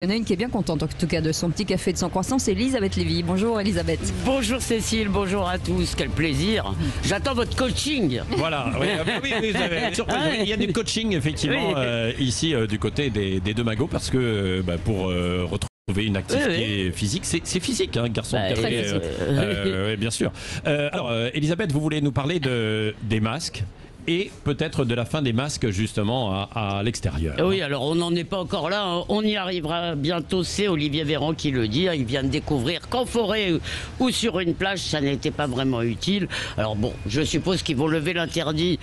Il y en a une qui est bien contente en tout cas de son petit café de sans croissant, c'est Elisabeth Lévy. Bonjour Elisabeth. Bonjour Cécile, bonjour à tous, quel plaisir. J'attends votre coaching. Voilà, oui, vous avez surprise. Il y a du coaching effectivement ici du côté des deux magots parce que pour retrouver une activité physique, c'est physique, hein, garçon de café, oui, bien sûr. Alors Elisabeth, vous voulez nous parler des masques et peut-être de la fin des masques justement à l'extérieur. Oui, alors on n'en est pas encore là, hein. On y arrivera bientôt, c'est Olivier Véran qui le dit, hein. Il vient de découvrir qu'en forêt ou sur une plage, ça n'était pas vraiment utile. Alors bon, je suppose qu'ils vont lever l'interdit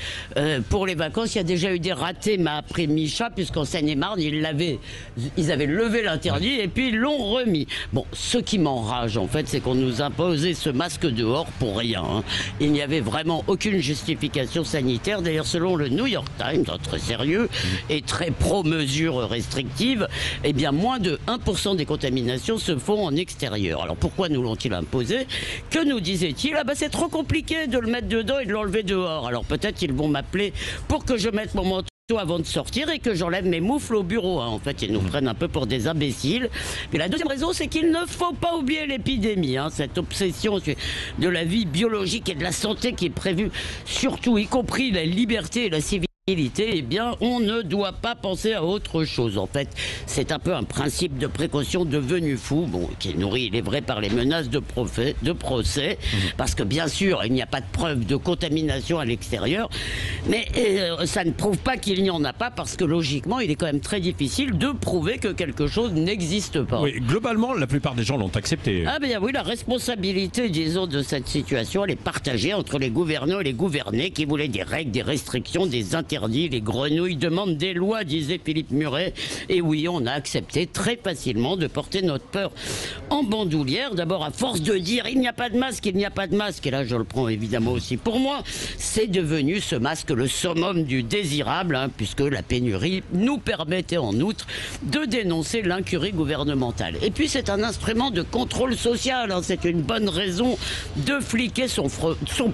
pour les vacances. Il y a déjà eu des ratés, m'a appris Micha, puisqu'en Seine-et-Marne, ils avaient levé l'interdit et puis ils l'ont remis. Bon, ce qui m'enrage en fait, c'est qu'on nous imposait ce masque dehors pour rien, hein. Il n'y avait vraiment aucune justification sanitaire. D'ailleurs, selon le New York Times, très sérieux et très pro-mesures restrictives, eh bien, moins de 1% des contaminations se font en extérieur. Alors, pourquoi nous l'ont-ils imposé? Que nous disait-il? Ah ben, c'est trop compliqué de le mettre dedans et de l'enlever dehors. Alors, peut-être qu'ils vont m'appeler pour que je mette mon manteau avant de sortir et que j'enlève mes moufles au bureau, hein. En fait, ils nous prennent un peu pour des imbéciles. Et la deuxième raison, c'est qu'il ne faut pas oublier l'épidémie, hein, cette obsession de la vie biologique et de la santé qui est prévue, surtout, y compris la liberté et la civilité. Eh bien, on ne doit pas penser à autre chose. En fait, c'est un peu un principe de précaution devenu fou, bon, qui est nourri, il est vrai, par les menaces de procès, parce que bien sûr, il n'y a pas de preuve de contamination à l'extérieur, mais ça ne prouve pas qu'il n'y en a pas, parce que logiquement, il est quand même très difficile de prouver que quelque chose n'existe pas. Oui, globalement, la plupart des gens l'ont accepté. Ah bien oui, la responsabilité, disons, de cette situation, elle est partagée entre les gouvernants et les gouvernés qui voulaient des règles, des restrictions, des interdits. Les grenouilles demandent des lois, disait Philippe Muret. Et oui, on a accepté très facilement de porter notre peur en bandoulière. D'abord, à force de dire il n'y a pas de masque, il n'y a pas de masque. Et là, je le prends évidemment aussi pour moi. C'est devenu ce masque le summum du désirable, hein, puisque la pénurie nous permettait en outre de dénoncer l'incurie gouvernementale. Et puis, c'est un instrument de contrôle social, hein. C'est une bonne raison de fliquer son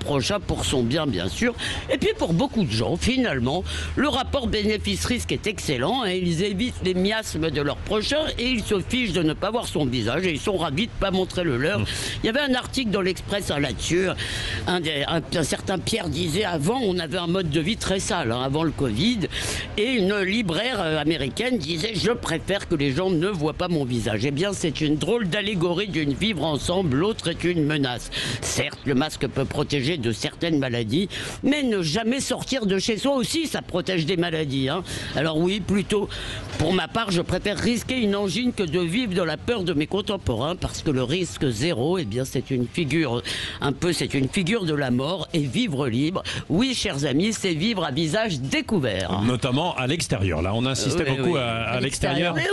prochain pour son bien, bien sûr. Et puis, pour beaucoup de gens, finalement, le rapport bénéfice-risque est excellent, et ils évitent les miasmes de leur prochain et ils se fichent de ne pas voir son visage et ils sont ravis de ne pas montrer le leur. Il y avait un article dans l'Express là-dessus. Un certain Pierre disait avant on avait un mode de vie très sale, hein, avant le Covid, et une libraire américaine disait je préfère que les gens ne voient pas mon visage. Eh bien c'est une drôle d'allégorie d'une vivre ensemble, l'autre est une menace. Certes, le masque peut protéger de certaines maladies, mais ne jamais sortir de chez soi aussi, ça protège des maladies, hein. Alors oui, plutôt, pour ma part, je préfère risquer une angine que de vivre dans la peur de mes contemporains, parce que le risque zéro, eh bien, c'est une figure de la mort, et vivre libre, oui, chers amis, c'est vivre à visage découvert. Notamment à l'extérieur. Là, on insistait beaucoup à l'extérieur.